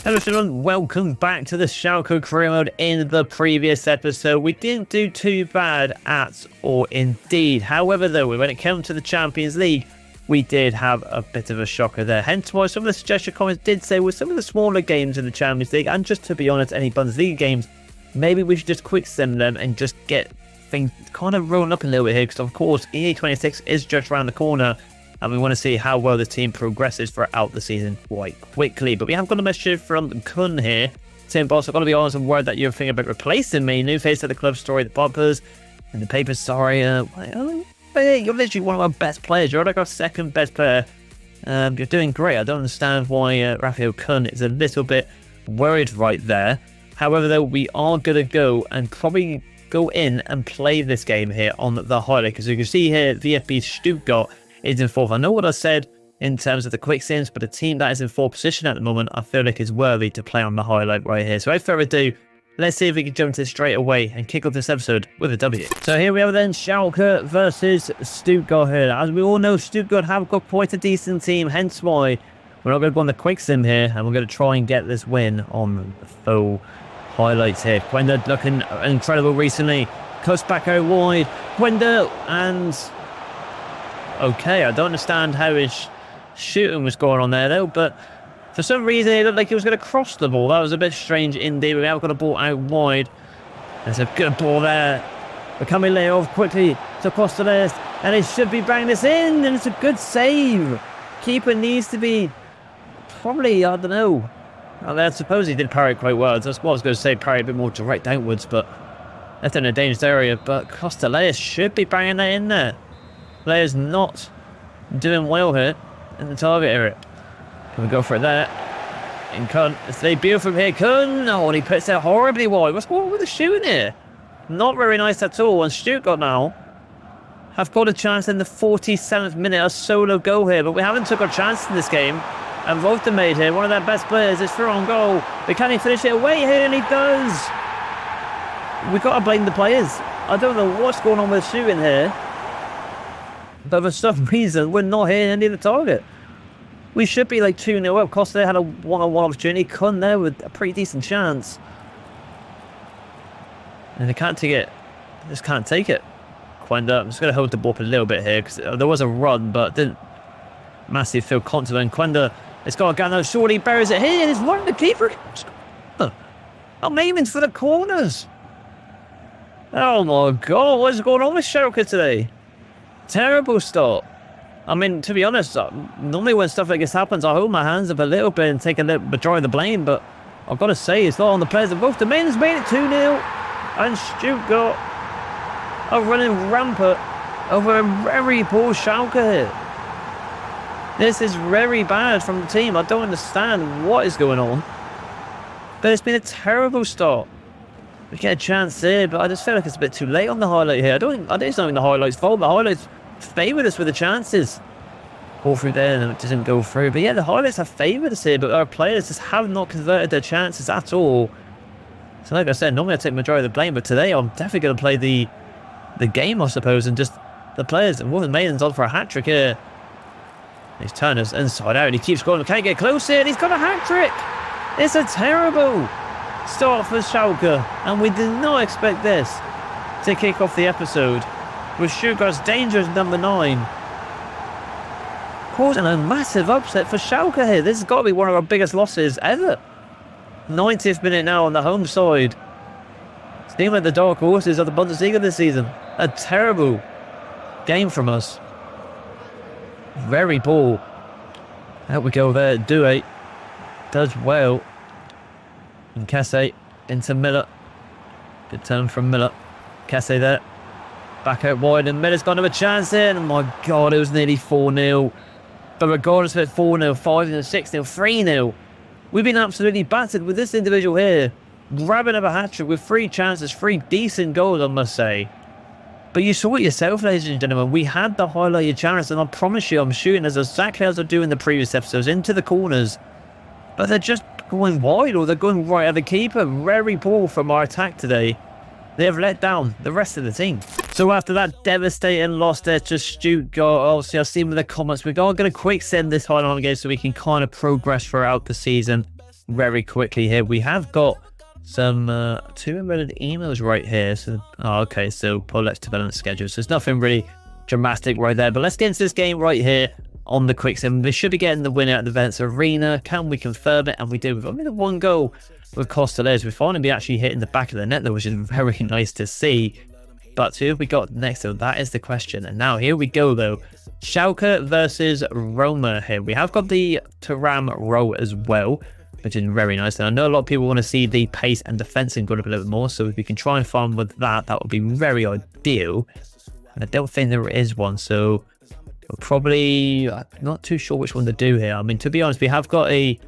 Hello everyone, welcome back to the Schalke career mode. In the previous episode, we didn't do too bad at all indeed. However, though, when it came to the Champions League, we did have a bit of a shocker there. Hence why some of the suggestion comments did say with some of the smaller games in the Champions League, and just to be honest, any Bundesliga games, maybe we should just quick sim them and just get things kind of rolling up a little bit here, because of course EA26 is just around the corner. And we want to see how well the team progresses throughout the season quite quickly. But we have got a message from Kun here. Saying, boss, I've got to be honest, I'm worried that you're thinking about replacing me. New face at the club story, the poppers, and the papers, sorry. You're literally one of our best players. You're like our second best player. You're doing great. I don't understand why Raphael Kun is a little bit worried right there. However, though, we are going to go and probably go in and play this game here on the highlight. Because you can see here, VfB Stuttgart is in fourth. I know what I said in terms of the quick sims, but a team that is in fourth position at the moment, I feel like is worthy to play on the highlight right here. So without further ado, let's see if we can jump to this straight away and kick off this episode with a W. So here we are then, Schalke versus Stuttgart here. As we all know, Stuttgart have got quite a decent team, hence why we're not going to go on the quick sim here, and we're going to try and get this win on the full highlights here. Quenda looking incredible recently. Cuts back out wide. Quenda and... okay, I don't understand how his shooting was going on there though, but for some reason it looked like he was going to cross the ball. That was a bit strange indeed. We have got a ball out wide. There's a good ball there. But coming layoff quickly to Costellers, and he should be banging this in, and it's a good save. Keeper needs to be probably, I don't know. Well, I suppose he did parry it quite well. That's what I was going to say, parry a bit more direct outwards, but that's in a dangerous area. But Costellers should be banging that in there. Player's not doing well here in the target area. Can we go for it there? In Kun, it's a debut from here. Kun, oh, and he puts it horribly wide. What's going on with the shooting here? Not very nice at all. And Stuttgart now have got a chance in the 47th minute, a solo goal here, but we haven't took our chance in this game. And Volta made here, one of their best players, is through on goal. But can he finish it away here? And he does. We've got to blame the players. I don't know what's going on with shooting here, but for some reason, we're not hitting any of the target. We should be like 2-0 up. Costa had a one-on-one opportunity. Kun there with a pretty decent chance. And they can't take it. They just can't take it. Quenda, I'm just going to hold the ball up a little bit here, because there was a run, but didn't massively feel confident. Quenda, it's got a gun out. Surely buries it here. It's one of the keeper. I'm aiming for the corners. Oh my God, what is going on with Schalke today? Terrible start. I mean, to be honest, normally when stuff like this happens, I hold my hands up a little bit and take a little majority of the blame, but I've got to say, it's not on the players of both domains. Made it 2-0, and Stuttgart are running rampant over a very poor Schalke here. This is very bad from the team. I don't understand what is going on, but it's been a terrible start. We get a chance here, but I just feel like it's a bit too late on the highlight here. I think it's not even the highlights' fault. The highlights favoured us with the chances. Ball through there and it doesn't go through. But yeah, the highlights have favoured us here, but our players just have not converted their chances at all. So like I said, normally I take the majority of the blame, but today I'm definitely going to play the game, I suppose, and just the players. And Wolfen Maiden's on for a hat-trick here. He's turned us inside out and he keeps going. Can't get close here, and he's got a hat-trick. It's a terrible start for Schalke, and we did not expect this to kick off the episode with Stuttgart's dangerous number 9 causing a massive upset for Schalke here. This has got to be one of our biggest losses ever. 90th minute now on the home side. Seem like the dark horses of the Bundesliga this season. A terrible game from us. Very poor. Out we go there. Douay does well. And Kesse into Miller. Good turn from Miller. Kesse there. Back out wide, and Miller's got another chance in. Oh my God, it was nearly 4-0. But regardless of it, 4-0, 5-0, 6-0, 3-0. We've been absolutely battered with this individual here. Grabbing up a hat-trick with 3 chances, 3 decent goals, I must say. But you saw it yourself, ladies and gentlemen. We had the highlighted chance, and I promise you, I'm shooting as exactly as I do in the previous episodes, into the corners. But they're just going wide, or they're going right at the keeper. Very poor from our attack today. They have let down the rest of the team. So after that devastating loss there to Stuttgart, obviously I've seen with the comments, we're going to quick send this highlight on again so we can kind of progress throughout the season. very quickly here. We have got some 2 embedded emails right here. So, okay, so Paulette's development schedule. So there's nothing really dramatic right there. But let's get into this game right here on the quick sim. We should be getting the winner at the Vents Arena. Can we confirm it? And we do. We've only got 1 goal with Costellers. We're finally be actually hitting the back of the net though, which is very nice to see. But who have we got next though? That is the question. And now here we go though. Schalke versus Roma here. We have got the Thuram row as well, which is very nice. And I know a lot of people want to see the pace and defensing go up a little bit more. So if we can try and farm with that, that would be very ideal. And I don't think there is one. So we're probably not too sure which one to do here. I mean, to be honest, we have got a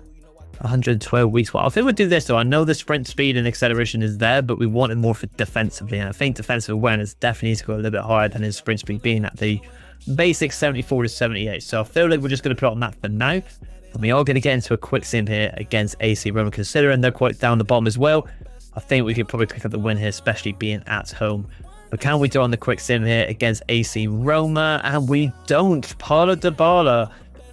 112 weeks. Well, I think we'll do this though. I know the sprint speed and acceleration is there, but we want it more for defensively. And I think defensive awareness definitely needs to go a little bit higher than his sprint speed being at the basic 74 to 78. So I feel like we're just going to put it on that for now. And we are going to get into a quick sim here against AC Roma, considering they're quite down the bottom as well. I think we could probably pick up the win here, especially being at home. But can we do on the quick sim here against AC Roma? And we don't. Paulo Dybala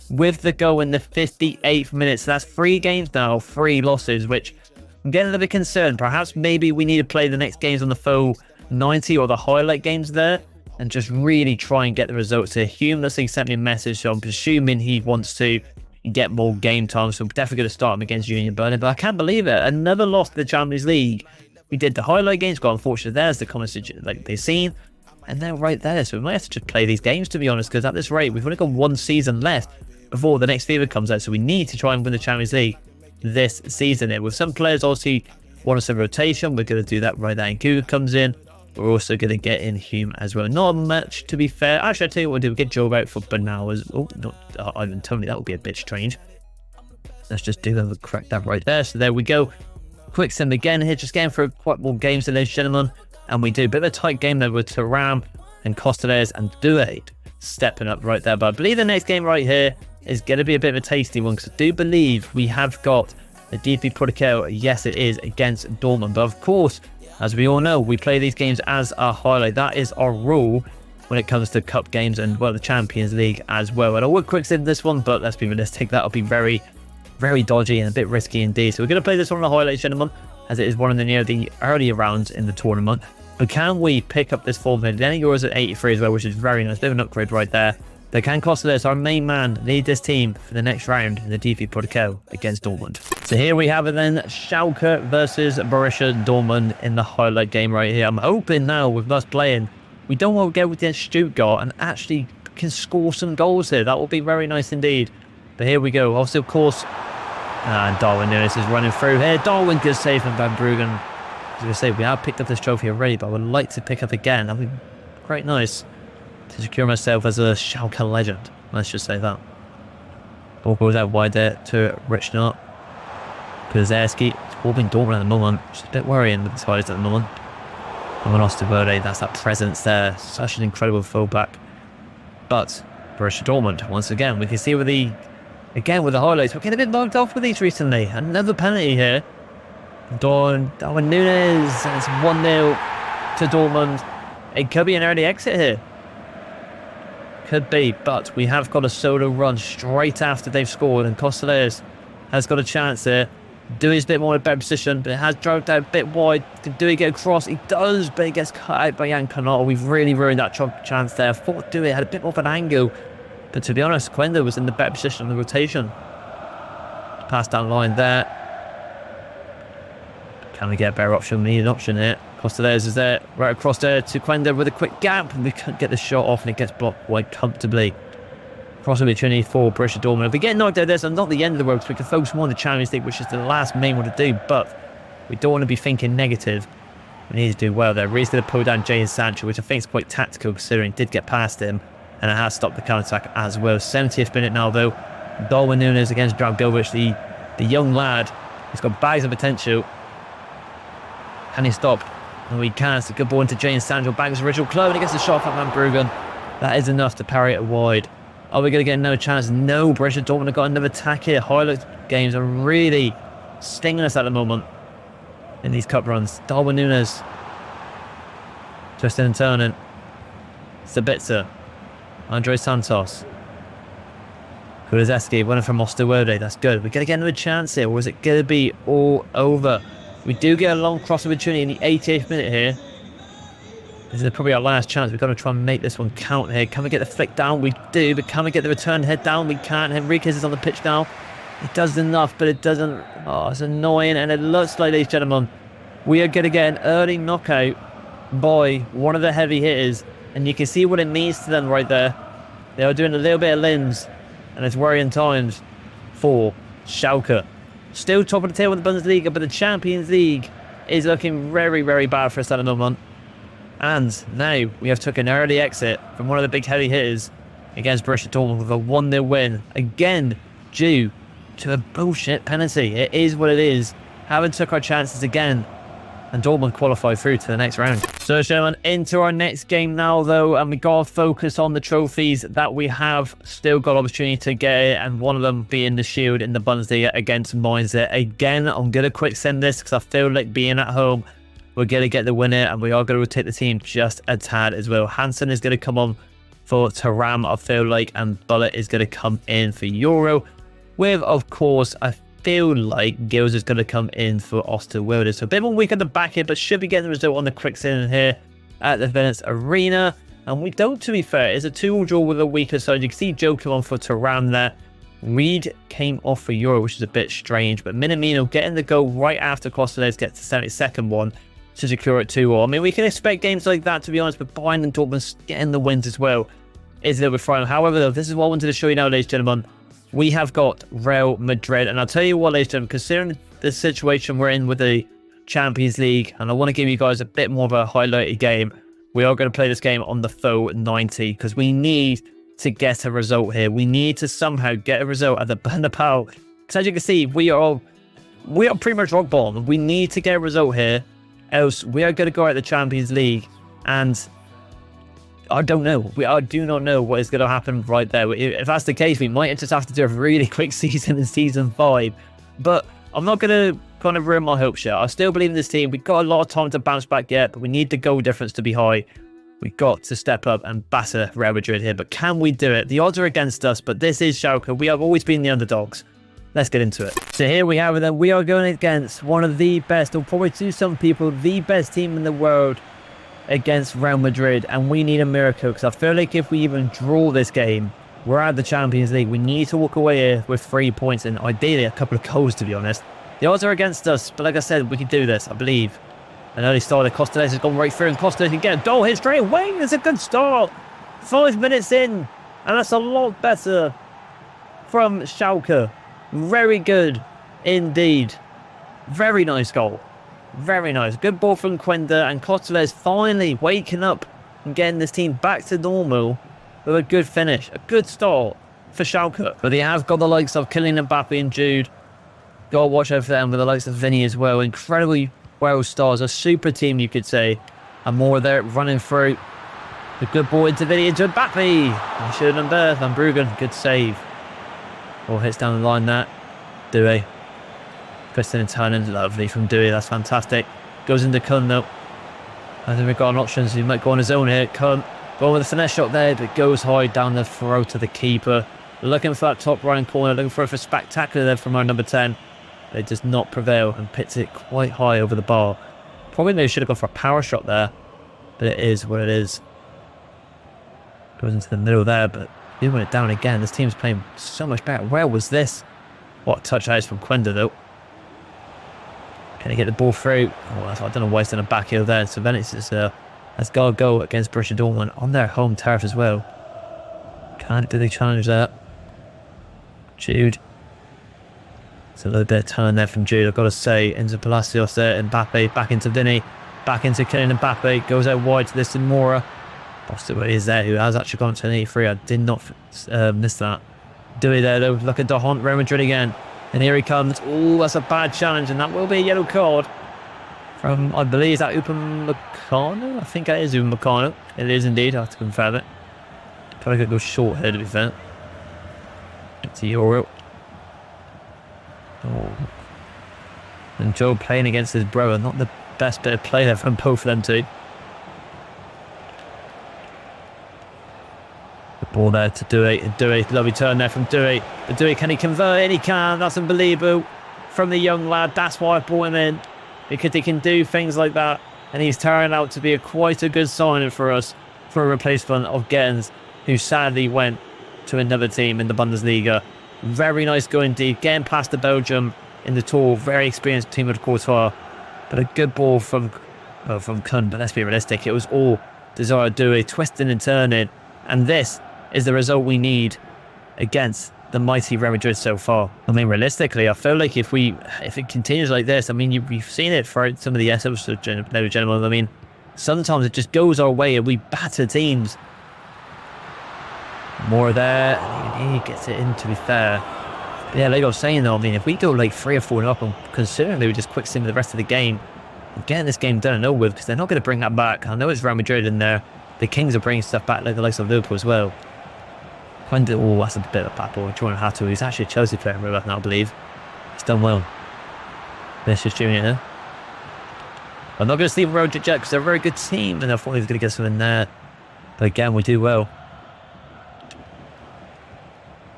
with the goal in the 58th minute. So that's 3 games now, 3 losses, which I'm getting a little bit concerned. Perhaps maybe we need to play the next games on the full 90 or the highlight games there and just really try and get the results here. Humorously sent me a message, so I'm presuming he wants to get more game time. So I'm definitely going to start him against Union Berlin. But I can't believe it. Another loss to the Champions League. We did the highlight games, got unfortunate there's the comments like they've seen. And they're right there. So we might have to just play these games, to be honest, because at this rate, we've only got 1 season left before the next FIFA comes out. So we need to try and win the Champions League this season here. With some players obviously want us in rotation, we're going to do that right there. And Cougar comes in. We're also going to get in Hume as well. Not much, to be fair. Actually, I'll tell you what we'll do. We'll get Joe out for Bernal as oh, not Ivan Tony. That would be a bit strange. Let's just do that. Correct that right there. So there we go. Quick sim again here. Just getting through quite more games, ladies and gentlemen. And we do a bit of a tight game there with Thuram and Costellers and Duade stepping up right there. But I believe the next game right here is going to be a bit of a tasty one, because I do believe we have got the DP Portico. Yes, it is against Dortmund. But of course, as we all know, we play these games as a highlight. That is our rule when it comes to cup games and, well, the Champions League as well. And I would quick sim this one, but let's be realistic. That'll be very, very dodgy and a bit risky indeed. So we're going to play this one on the highlights, gentlemen, as it is one of the earlier rounds in the tournament. But can we pick up this form here? Then yours at 83 as well, which is very nice. Bit of an upgrade right there. But can Costellers, our main man, lead this team for the next round in the DP Portico against Dortmund? So here we have it then, Schalke versus Borussia Dortmund in the highlight game right here. I'm hoping now with us playing, we don't want to get against Stuttgart and actually can score some goals here. That will be very nice indeed. But here we go. Also, of course, and Darwin Nunes is running through here. Darwin, good save from Van Bruggen. As I say, we have picked up this trophy already, but I would like to pick up again. That would be quite nice to secure myself as a Schalke legend. Let's just say that. Ball goes out wide there to Richnart. Kuzersky. It's all been Dortmund at the moment. Which is a bit worrying with the ties at the moment. And when Osterwolde, that's that presence there. Such an incredible fullback. But Borussia Dortmund, once again, we can see with the highlights, we're getting a bit mugged off with these recently. Another penalty here. Darwin Nunes, and it's 1-0 to Dortmund. It could be an early exit here. Could be, but we have got a solo run straight after they've scored, and Costellers has got a chance here. Dewey's a bit more in a better position, but it has dragged out a bit wide. Can Dewey get across? He does, but he gets cut out by Jan Cannot. We've really ruined that chance there. I thought Dewey had a bit more of an angle, but to be honest, Quenda was in the better position on the rotation. Pass down line there. Can we get a better option? We need an option here. Costellers is there, right across there to Quenda with a quick gap, and we can't get the shot off, and it gets blocked wide comfortably. Crossing opportunity for Borussia Dortmund. If we get knocked out there, so not the end of the road, so we can focus more on the Champions League, which is the last main one to do, but we don't want to be thinking negative. We need to do well there. Reed's going to pull down Jadon Sancho, which I think is quite tactical considering he did get past him, and it has stopped the counter-attack as well. 70th minute now, though. Darwin Nunes against Dragovic, the young lad. He's got bags of potential. Can he stop? No, he can. It's a good ball into Jadon Sancho. Bangs original club, and he gets the shot from Van Bruggen. That is enough to parry it wide. Are we going to get another chance? No, Borussia Dortmund have got another attack here. Highlight games are really stinging us at the moment in these cup runs. Darwin Nunes. Twisting and turning. Sabitzer. Andre Santos. Kulizeski running from Osterwolde. That's good. We're going to get another chance here, or is it going to be all over? We do get a long cross opportunity in the 88th minute here. This is probably our last chance. We've got to try and make this one count here. Can we get the flick down? We do, but can we get the return head down? We can't. Henriquez is on the pitch now. It does enough, but it doesn't. Oh, it's annoying. And it looks like, ladies and gentlemen, we are going to get an early knockout by one of the heavy hitters. And you can see what it means to them right there. They are doing a little bit of limbs. And it's worrying times for Schalke. Still top of the table in the Bundesliga, but the Champions League is looking very, very bad for us at the moment. And now we have took an early exit from one of the big heavy hitters against Borussia Dortmund with a 1-0 win. Again, due to a bullshit penalty. It is what it is. Haven't took our chances again. And Dortmund qualify through to the next round. So, gentlemen, into our next game now, though. And we got to focus on the trophies that we have still got opportunity to get it. And one of them being the shield in the Bundesliga against Mainz. Again, I'm going to quick send this because I feel like being at home, we're going to get the winner, and we are going to rotate the team just a tad as well. Hansen is going to come on for Thuram, I feel like, and Bullet is going to come in for Euro. With, of course, I feel like Gills is going to come in for Osterwolde. So a bit more weak at the back here, but should be getting the result on the quick send here at the Venice Arena. And we don't, to be fair, it's a 2-2 draw with a weaker side. You can see Joe come on for Thuram there. Reed came off for Euro, which is a bit strange, but Minamino getting the goal right after Costello gets the 72nd one to secure it 2-2. I mean, we can expect games like that, to be honest, but Bayern and Dortmund getting the wins as well is a little bit frightening. However, though, this is what I wanted to show you now, ladies and gentlemen. We have got Real Madrid, and I'll tell you what, ladies and gentlemen, considering the situation we're in with the Champions League, and I want to give you guys a bit more of a highlighted game, we are going to play this game on the full 90, because we need to get a result here. We need to somehow get a result at the Bernabeu, because as you can see, we are pretty much rock bottom. We need to get a result here, else we are going to go out the Champions League, and I don't know. I do not know what is going to happen right there. If that's the case, we might just have to do a really quick season in Season 5. But I'm not going to kind of ruin my hopes yet. I still believe in this team. We've got a lot of time to bounce back yet, but we need the goal difference to be high. We've got to step up and batter Real Madrid here. But can we do it? The odds are against us, but this is Schalke. We have always been the underdogs. Let's get into it. So here we have it then. We are going against one of the best, or probably to some people, the best team in the world against Real Madrid, and we need a miracle, because I feel like if we even draw this game, we're out of the Champions League. We need to walk away here with 3 points and ideally a couple of goals, to be honest. The odds are against us, but like I said, we can do this, I believe. An early start, Costello has gone right through, and Costello can get a goal here straight away. It's a good start. 5 minutes in, and that's a lot better from Schalke. Very good indeed. Very nice goal. Very nice. Good ball from Quenda, and Costello is finally waking up and getting this team back to normal with a good finish. A good start for Schalke. But they have got the likes of Kylian Mbappe and Jude. Got to watch out for them with the likes of Vinny as well. Incredibly well stars. A super team, you could say. And more there running through. The good ball into Vinny, into Mbappe. He should have done better. Van Bruggen, good save. Ball hits down the line there. Doué. Twisting and turning, lovely from Dewey, that's fantastic. Goes into Kun though. I think we've got an option, so he might go on his own here. Kun, going with a finesse shot there, but goes high down the throat of the keeper. Looking for that top right corner, looking for a spectacular there from our number 10. It does not prevail and pits it quite high over the bar. Probably they should have gone for a power shot there, but it is what it is. Goes into the middle there, but he went it down again. This team's playing so much better. Where was this? What touch outs from Quenda though. Can he get the ball through? Oh, I don't know why he's done a back heel there. So Venice has got to go against Borussia Dortmund on their home turf as well. Can't do the challenge there. Jude. It's a little bit of turn there from Jude, I've got to say. Into Palacios there, Mbappe, back into Vinny. Back into Kylian Mbappe. Goes out wide to this Mora. Boston is there, who has actually gone to an 83. I did not miss that. Dewey there though, look at Dahont, Real Madrid again. And here he comes. Oh, that's a bad challenge, and that will be a yellow card from, I believe, is that Upamecano? I think that is Upamecano. It is indeed, I have to confirm it. Probably could go short here, to be fair. It's a Euro. Oh. And Joe playing against his brother, not the best bit of play there from both of them two. The Ball there to Dewey. Dewey, lovely turn there from Dewey. But Dewey, can he convert it? He can. That's unbelievable from the young lad. That's why I brought him in, because he can do things like that. And he's turning out to be quite a good signing for us, for a replacement of Gens, who sadly went to another team in the Bundesliga. Very nice go indeed. Getting past the Belgium in the tour. Very experienced team of Courtois. But a good ball from Kun. But let's be realistic. It was all Desire Dewey twisting and turning. And this is the result we need against the mighty Real Madrid so far. I mean, realistically, I feel like if it continues like this, I mean, you've seen it for some of the episodes, gentlemen. I mean, sometimes it just goes our way and we batter teams. More there, and he gets it in, to be fair. But yeah, like I was saying though, I mean, if we go like 3 or 4 up, and considering they would just quick sim the rest of the game, and getting this game done and over with, because they're not going to bring that back. I know it's Real Madrid in there. The Kings are bringing stuff back, like the likes of Liverpool as well. Oh, that's a bit of a bad ball. Jordan Hatto, he's actually a Chelsea player in real life now, I believe. He's done well. Vinicius Junior. I'm not going to sleep Real Madrid yet, because they're a very good team, and I thought he was going to get something there. But again, we do well.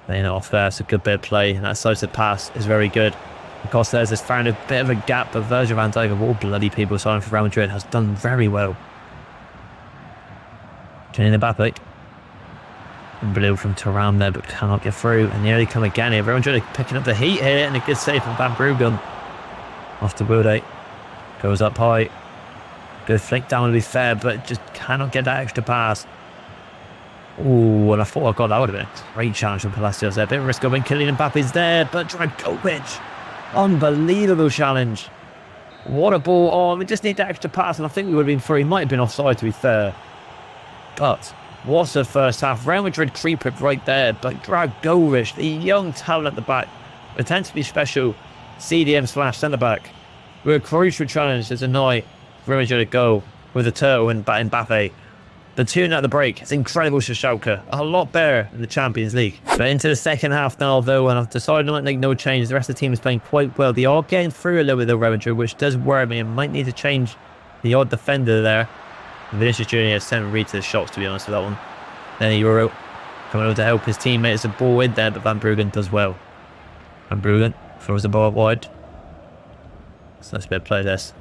Laying it off there, it's a good bit of play, and that decisive pass is very good. Cortez has found a bit of a gap, but Virgil van Dijk, of all bloody people signing for Real Madrid, has done very well. Jenny Mbappe. And Blue from Thuram there, but cannot get through. And nearly come again here. Real Madrid picking up the heat here, and a good save from Van Bruggen. Off to Wilde. Goes up high. Good flick down, to be fair, but just cannot get that extra pass. Oh, and I thought, that would have been a great challenge from Palacios there. A bit of risk when Kylian Mbappe's there, but Dragovic. Unbelievable challenge. What a ball. Oh, we just need that extra pass, and I think we would have been free. He might have been offside, to be fair. But what's the first half? Real Madrid creep it right there, but Dragovic, the young talent at the back, pretends to be special CDM / centre back. With a crucial challenge, there's a night for Real Madrid to go with the turtle and Mbappe. The tune at the break is incredible for Schalke. A lot better than the Champions League. But into the second half now, though, and I've decided not to make no change. The rest of the team is playing quite well. They are getting through a little bit of Real Madrid, which does worry me. And might need to change the odd defender there. Vinicius Junior has sent Reed to the shops, to be honest with that one. Then Euro coming over to help his teammates. A ball in there, but Van Bruggen does well. Van Bruggen throws the ball out wide. So let's be able to play this.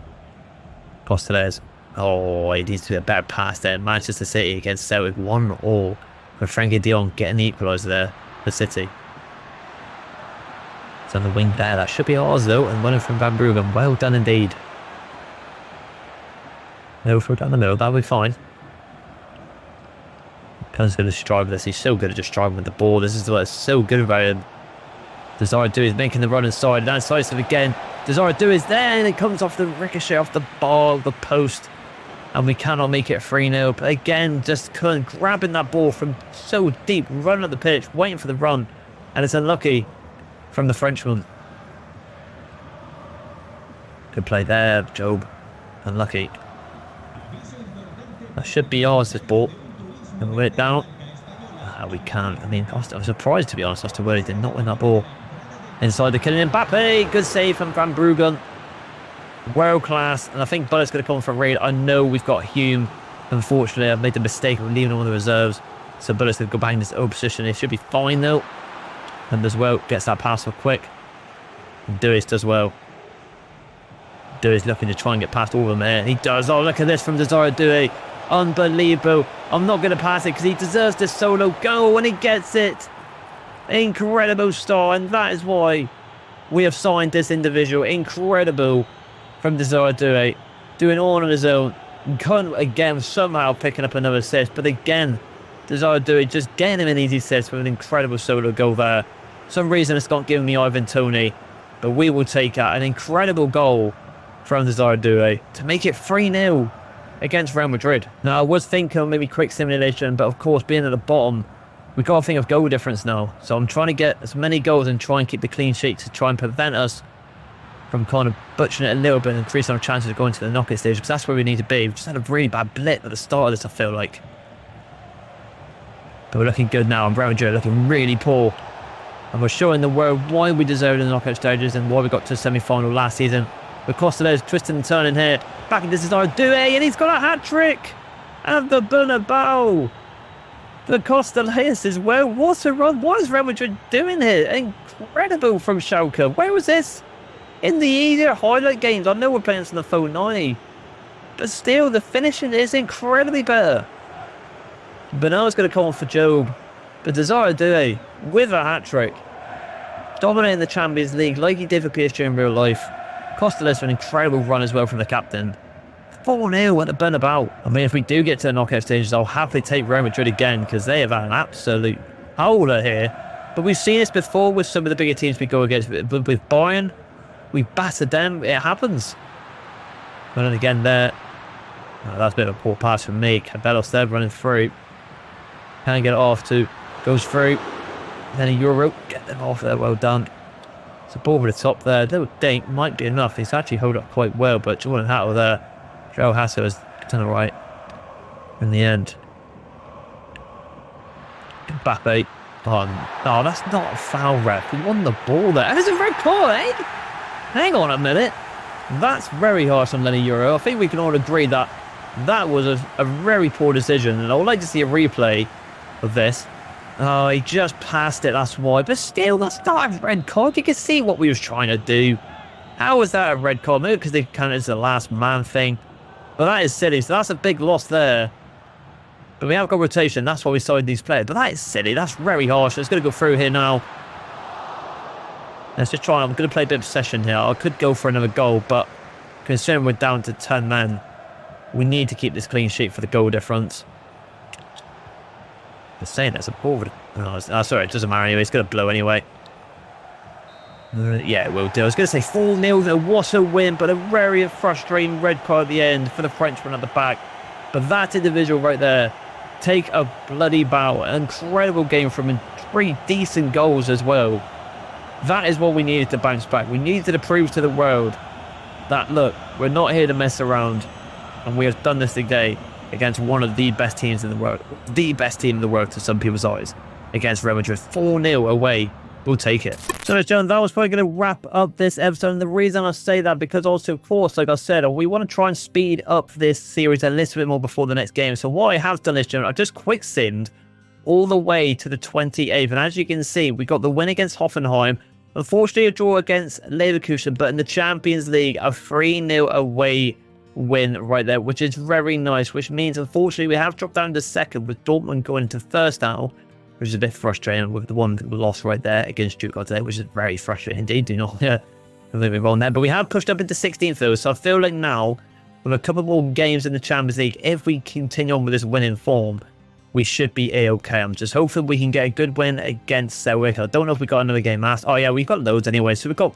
Cortez. Oh, it needs to be a better pass there. Manchester City against Celtic 1-1. With Frankie de Jong getting the equaliser there for City. It's on the wing there. That should be ours though. And winning from Van Bruggen. Well done indeed. No throw down the middle. That'll be fine. Kun's going to strive with this. He's so good at just driving with the ball. This is what's so good about him. Desire Do is making the run inside. And that's decisive again. Desire Do is there. And it comes off the ricochet off the bar, the post. And we cannot make it 3-0. But again, just Kun grabbing that ball from so deep, running up the pitch, waiting for the run. And it's unlucky from the Frenchman. Good play there, Job. Unlucky. That should be ours, this ball. Can we win it down? We can't. I mean, I'm surprised, to be honest, as to where he did not win that ball. Inside the Kylian Mbappe. Good save from Van Bruggen. World class. And I think Bullet's going to come from Reed. I know we've got Hume. Unfortunately, I've made the mistake of leaving him on the reserves. So Bullet's going to go back in this old position. He should be fine, though. And as well, gets that pass off quick. And Duis does well. Duis looking to try and get past all of them there. He does. Oh, look at this from Desire Dewey. Unbelievable. I'm not going to pass it because he deserves this solo goal when he gets it. Incredible star, and that is why we have signed this individual. Incredible from Desire Dewey. Doing all on his own. Kun again somehow picking up another assist, but again, Desire Dewey just getting him an easy assist with an incredible solo goal there. For some reason it's not giving me Ivan Toney, but we will take that. An incredible goal from Desire Dewey to make it 3-0. Against Real Madrid. Now, I was thinking maybe quick simulation, but of course, being at the bottom, we've got to think of goal difference now. So I'm trying to get as many goals and try and keep the clean sheet to try and prevent us from kind of butchering it a little bit and increasing our chances of going to the knockout stage, because that's where we need to be. We've just had a really bad blip at the start of this, I feel like. But we're looking good now, and Real Madrid looking really poor. And we're showing the world why we deserve the knockout stages and why we got to the semi-final last season. But Cortez twisting and turning here. Back into Desire Dewey, and he's got a hat-trick! And the Bernabeu! But Costas as well. What a run. What is Real Madrid doing here? Incredible from Schalke. Where was this? In the easier highlight games. I know we're playing this on the phone 90. But still, the finishing is incredibly better. Bernal's going to come on for Job. But Desire Doué with a hat-trick. Dominating the Champions League like he did for PSG in real life. Costas an incredible run as well from the captain. 4-0 at the Bernabeu. I mean, if we do get to the knockout stages, I'll happily take Real Madrid again because they have had an absolute howler here. But we've seen this before with some of the bigger teams we go against. But with Bayern, we battered them. It happens. But then again there, that's a bit of a poor pass from me. Cabello's there running through. Can't get it off to. Goes through. Then a Euro. Get them off there. Well done. It's a ball over the top there. Little dink might be enough. He's actually held up quite well. But Jordan Hattel there. Joe Hasso has done it right in the end. Mbappe. Oh, no, that's not a foul, ref. He won the ball there. There's a red card, eh? Hang on a minute. That's very harsh on Lenny Euro. I think we can all agree that that was a very poor decision. And I would like to see a replay of this. Oh, he just passed it, that's why. But still, that's not a red card. You can see what we was trying to do. How was that a red card? Maybe because they counted as the last man thing. But that is silly. So that's a big loss there. But we have got rotation. That's why we signed these players. But that is silly. That's very harsh. It's going to go through here now. Let's just try. I'm going to play a bit of possession here. I could go for another goal. But considering we're down to 10 men, we need to keep this clean sheet for the goal difference. I'm saying that's a ball. Oh, sorry. It doesn't matter anyway. It's going to blow anyway. Yeah, it will do. I was going to say 4-0. What a win, but a very frustrating red card at the end for the Frenchman at the back. But that individual right there, take a bloody bow. An incredible game from him. 3 decent goals as well. That is what we needed to bounce back. We needed to prove to the world that, look, we're not here to mess around. And we have done this today against one of the best teams in the world. The best team in the world to some people's eyes. Against Real Madrid. 4-0 away. We'll take it. So, ladies and gentlemen, that was probably going to wrap up this episode. And the reason I say that, because also, of course, like I said, we want to try and speed up this series a little bit more before the next game. So what I have done, ladies and gentlemen, I've just quick simmed all the way to the 28th. And as you can see, we got the win against Hoffenheim. Unfortunately, a draw against Leverkusen. But in the Champions League, a 3-0 away win right there, which is very nice. Which means, unfortunately, we have dropped down to second with Dortmund going into first now. Which is a bit frustrating with the one that we lost right there against Stuttgart today, which is very frustrating indeed. Do not completely wrong there. But we have pushed up into 16th though, so I feel like now, with a couple more games in the Champions League, if we continue on with this winning form, we should be A-okay. I'm just hoping we can get a good win against Celtic. I don't know if we got another game last. Oh yeah, we've got loads anyway, so we've got...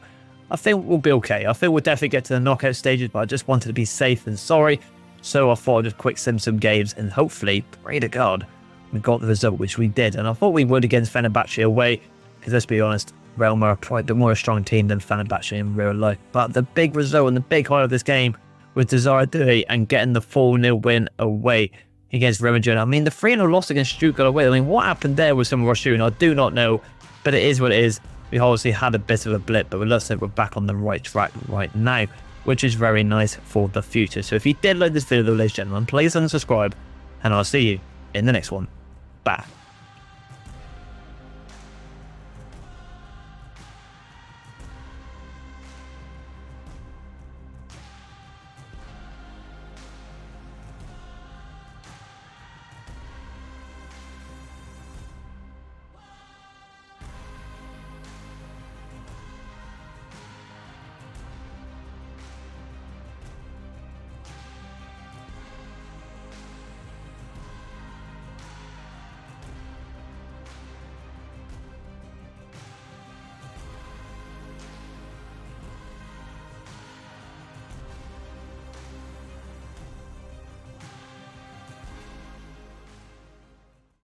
I think we'll be okay. I think we'll definitely get to the knockout stages, but I just wanted to be safe and sorry. So I thought I'd just quick sim some games and hopefully, pray to God, we got the result, which we did. And I thought we would against Fenerbahce away, because let's be honest, Real are probably a bit more a strong team than Fenerbahce in real life. But the big result and the big highlight of this game was Desire Doué and getting the 4-0 win away against Real Madrid. I mean, the 3-0 loss against Stuttgart away, I mean, what happened there with some of our shooting? I do not know, but it is what it is. We obviously had a bit of a blip, but it looks like we're back on the right track right now, which is very nice for the future. So if you did like this video, ladies and gentlemen, please unsubscribe, and I'll see you in the next one. Bye.